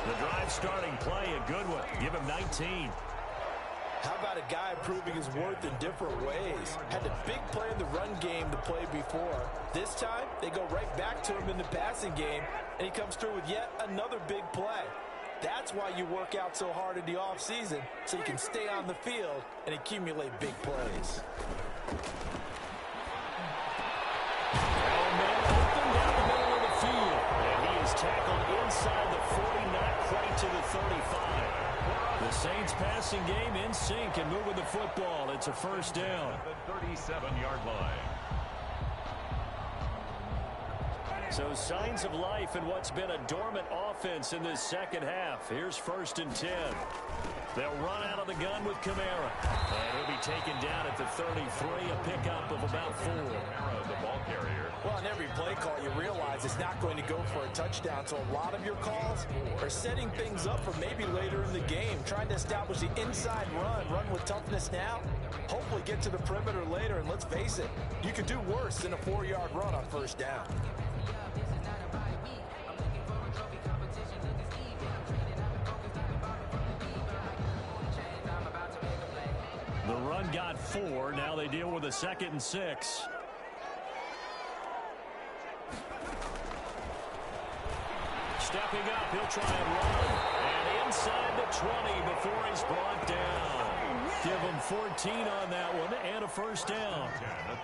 Speaker 3: The drive starting play, a good one. Give him 19.
Speaker 6: How about a guy proving his worth in different ways? Had a big play in the run game the play before. This time, they go right back to him in the passing game, and he comes through with yet another big play. That's why you work out so hard in the offseason, so you can stay on the field and accumulate big plays.
Speaker 3: Tackled inside the 40, not quite to the 35. The Saints passing game in sync and moving the football. It's a first down.
Speaker 5: The 37-yard line.
Speaker 3: So signs of life in what's been a dormant offense in this second half. Here's 1st and 10. They'll run out of the gun with Kamara. And he'll be taken down at the 33, a pickup of about 4.
Speaker 5: Kamara, the ball carrier.
Speaker 6: Well, on every play call, you realize it's not going to go for a touchdown, so a lot of your calls are setting things up for maybe later in the game, trying to establish the inside run with toughness now, hopefully get to the perimeter later, and let's face it, you could do worse than a 4-yard run on first down.
Speaker 3: The run got 4. Now they deal with a 2nd and 6. Stepping up, he'll try and run. And inside the 20 before he's brought down. Give them 14 on that one and a first down.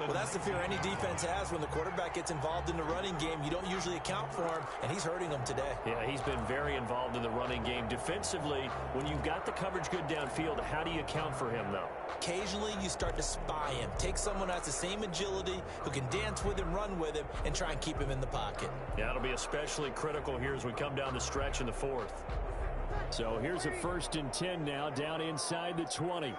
Speaker 6: Well, that's the fear any defense has when the quarterback gets involved in the running game. You don't usually account for him, and he's hurting them today.
Speaker 3: Yeah, he's been very involved in the running game. Defensively, when you've got the coverage good downfield, how do you account for him, though?
Speaker 6: Occasionally, you start to spy him. Take someone who has the same agility, who can dance with him, run with him, and try and keep him in the pocket.
Speaker 3: Yeah, it'll be especially critical here as we come down the stretch in the fourth. So here's a 1st and 10 now, down inside the 20.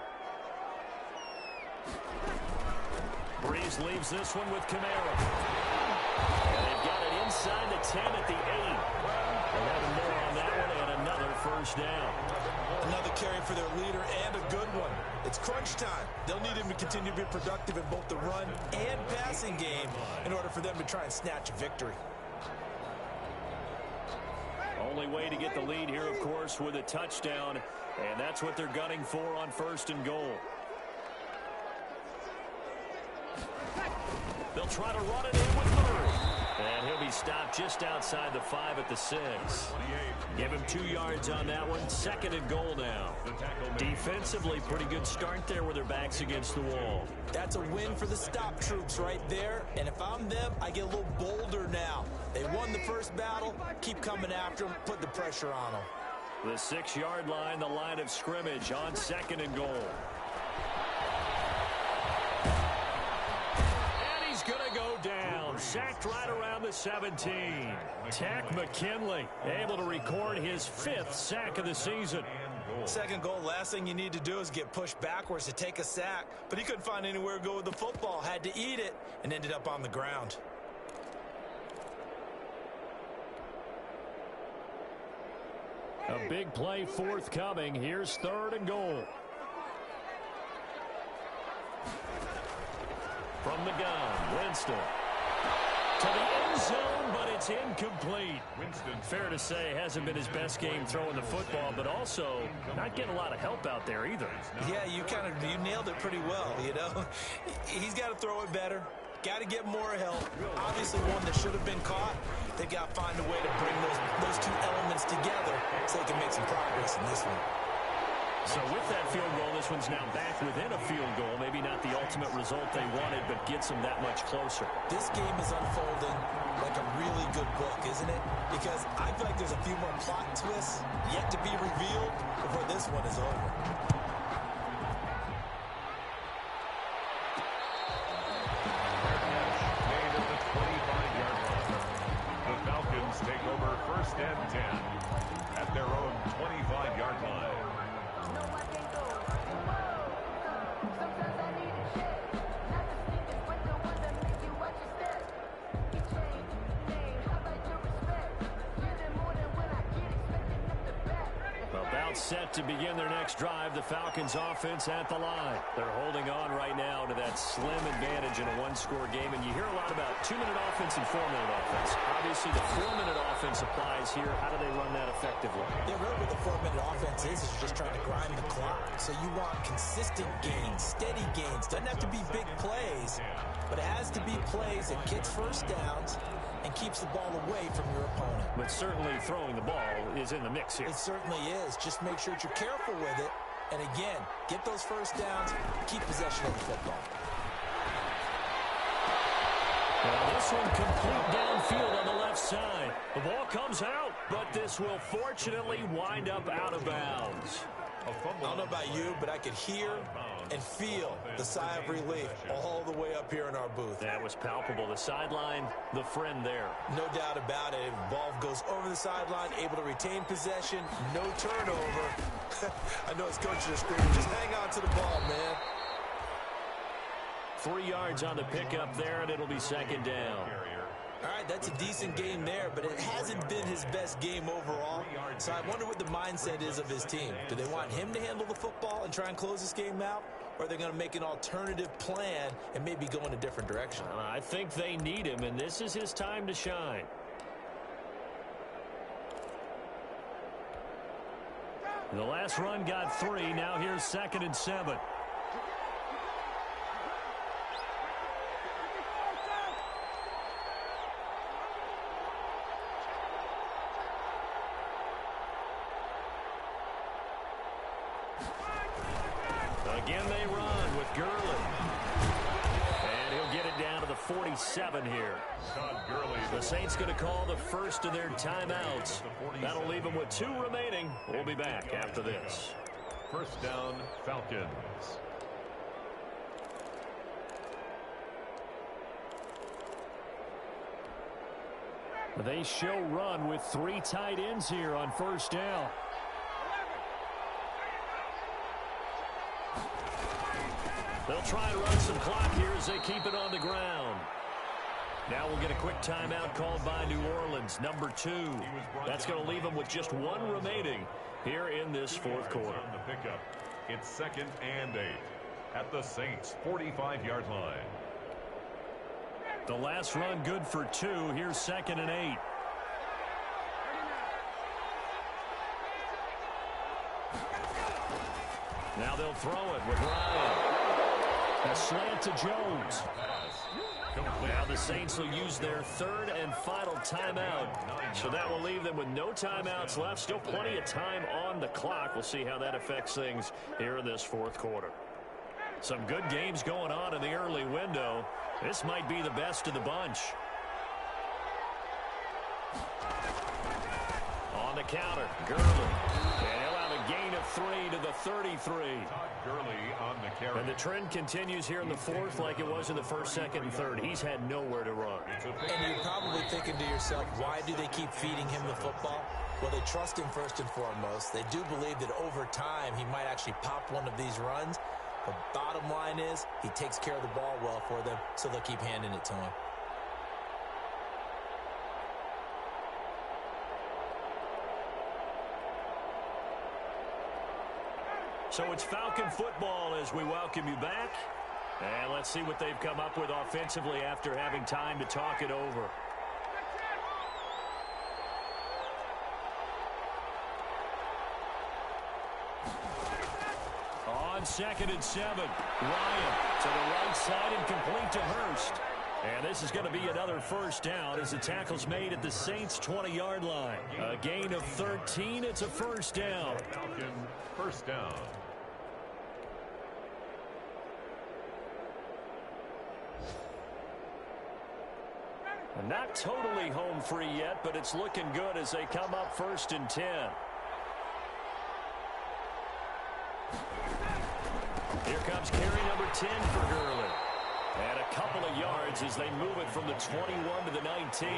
Speaker 3: Breeze leaves this one with Kamara. And they've got it inside the 10 at the 8. They'll have more on that one and another first down.
Speaker 6: Another carry for their leader and a good one. It's crunch time. They'll need him to continue to be productive in both the run and passing game in order for them to try and snatch a victory.
Speaker 3: Only way to get the lead here, of course, with a touchdown, and that's what they're gunning for on 1st and goal. They'll try to run it in with Murray. And he'll be stopped just outside the 5 at the 6. Give him 2 yards on that one. 2nd and goal now. Defensively, pretty good start there with their backs against the wall.
Speaker 6: That's a win for the stop troops right there. And if I'm them, I get a little bolder now. They won the first battle. Keep coming after them. Put the pressure on them.
Speaker 3: The 6-yard line, the line of scrimmage on 2nd and goal. Going to go down. Sacked right around the 17. Tack McKinley able to record his 5th sack of the season.
Speaker 6: 2nd goal, last thing you need to do is get pushed backwards to take a sack. But he couldn't find anywhere to go with the football. Had to eat it and ended up on the ground.
Speaker 3: A big play forthcoming. Here's 3rd and goal. From the gun, Winston. To the end zone, but it's incomplete. Fair to say, hasn't been his best game throwing the football, but also not getting a lot of help out there either.
Speaker 6: Yeah, you nailed it pretty well, you know. He's got to throw it better. Got to get more help. Obviously one that should have been caught. They got to find a way to bring those 2 elements together so they can make some progress in this one.
Speaker 3: So with that field goal, this one's now back within a field goal. Maybe not the ultimate result they wanted, but gets them that much closer.
Speaker 6: This game is unfolding like a really good book, isn't it? Because I feel like there's a few more plot twists yet to be revealed before this one is over.
Speaker 5: Made at the 25-yard line. The Falcons take over 1st and 10 at their own 25-yard line.
Speaker 3: Set to begin their next drive. The Falcons offense at the line. They're holding on right now to that slim advantage in a 1-score game. And you hear a lot about 2-minute offense and 4-minute offense. Obviously, the 4-minute offense applies here. How do they run that effectively?
Speaker 6: Yeah, really what the 4-minute offense is you're just trying to grind the clock. So you want consistent gains, steady gains. Doesn't have to be big plays, but it has to be plays that gets first downs and keeps the ball away from your opponent.
Speaker 3: But certainly throwing the ball is in the mix here.
Speaker 6: It certainly is. Just make sure that you're careful with it. And again, get those first downs, keep possession of the football.
Speaker 3: Well, this one complete downfield on the left side. The ball comes out, but this will fortunately wind up out of bounds.
Speaker 6: I don't know about you, but I could hear and feel the sigh of relief all the way up here in our booth.
Speaker 3: That was palpable. The sideline, the friend there.
Speaker 6: No doubt about it. Ball goes over the sideline, able to retain possession, no turnover. I know his coach is screaming, just hang on to the ball, man.
Speaker 3: 3 yards on the pickup there, and it'll be 2nd down.
Speaker 6: All right, that's a decent game there, but it hasn't been his best game overall. So I wonder what the mindset is of his team. Do they want him to handle the football and try and close this game out? Or are they going to make an alternative plan and maybe go in a different direction?
Speaker 3: I think they need him, and this is his time to shine. The last run got 3. Now here's 2nd and 7. Again they run with Gurley. And he'll get it down to the 47 here. The Saints going to call the first of their timeouts. That'll leave them with 2 remaining. We'll be back after this.
Speaker 5: First down, Falcons.
Speaker 3: They show run with 3 tight ends here on first down. They'll try and run some clock here as they keep it on the ground. Now we'll get a quick timeout called by New Orleans, number 2. That's going to leave them with just 1 remaining here in this fourth quarter.
Speaker 5: On the pickup, it's 2nd and 8 at the Saints' 45-yard line.
Speaker 3: The last run good for 2. Here's 2nd and 8. Now they'll throw it with Ryan. A slant to Jones. Now the Saints will use their 3rd and final timeout. So that will leave them with no timeouts left. Still plenty of time on the clock. We'll see how that affects things here in this fourth quarter. Some good games going on in the early window. This might be the best of the bunch. On the counter, Gurley. And he'll have a gain of 3 to the 33.
Speaker 5: Gurley on the carry.
Speaker 3: And the trend continues here in the fourth like it was in the first, second, and third. He's had nowhere to run.
Speaker 6: And you're probably thinking to yourself, why do they keep feeding him the football? Well, they trust him first and foremost. They do believe that over time he might actually pop one of these runs. The bottom line is he takes care of the ball well for them, so they'll keep handing it to him.
Speaker 3: So it's Falcon football as we welcome you back. And let's see what they've come up with offensively after having time to talk it over. On 2nd and 7, Ryan to the right side and complete to Hurst. And this is going to be another first down as the tackle's made at the Saints' 20-yard line. A gain of 13. It's a first down.
Speaker 5: Falcon, first down.
Speaker 3: Not totally home free yet, but it's looking good as they come up 1st and 10. Here comes carry number 10 for Gurley. And a couple of yards as they move it from the 21 to the 19.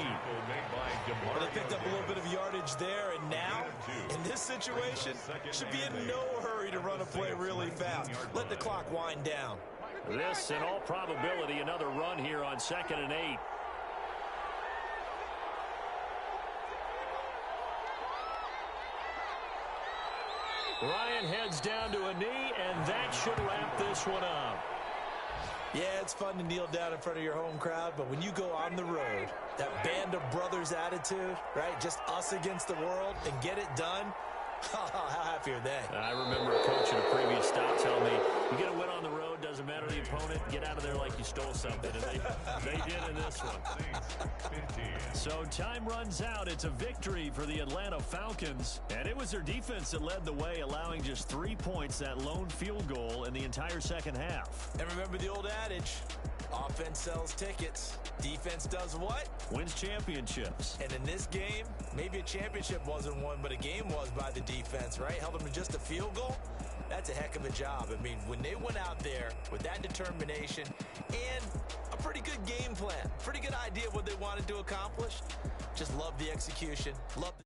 Speaker 6: Well, they picked up a little bit of yardage there, and now, in this situation, should be in no hurry to run a play really fast. Let the clock wind down.
Speaker 3: This, in all probability, another run here on 2nd and 8. Ryan heads down to a knee, and that should wrap this one up.
Speaker 6: Yeah, it's fun to kneel down in front of your home crowd, but when you go on the road, that band of brothers attitude, right, just us against the world, and get it done, how happy are they?
Speaker 3: I remember a coach at a previous stop telling me, you get a win on the road, doesn't matter the opponent, get out of there like you stole something. And they did in this one. So time runs out. It's a victory for the Atlanta Falcons. And it was their defense that led the way, allowing just 3 points, that lone field goal in the entire second half.
Speaker 6: And remember the old adage, offense sells tickets. Defense does what?
Speaker 3: Wins championships.
Speaker 6: And in this game, maybe a championship wasn't won, but a game was by the defense, right? Held them to just a field goal. That's a heck of a job. I mean, when they went out there with that determination and a pretty good game plan, pretty good idea of what they wanted to accomplish, just love the execution. Love the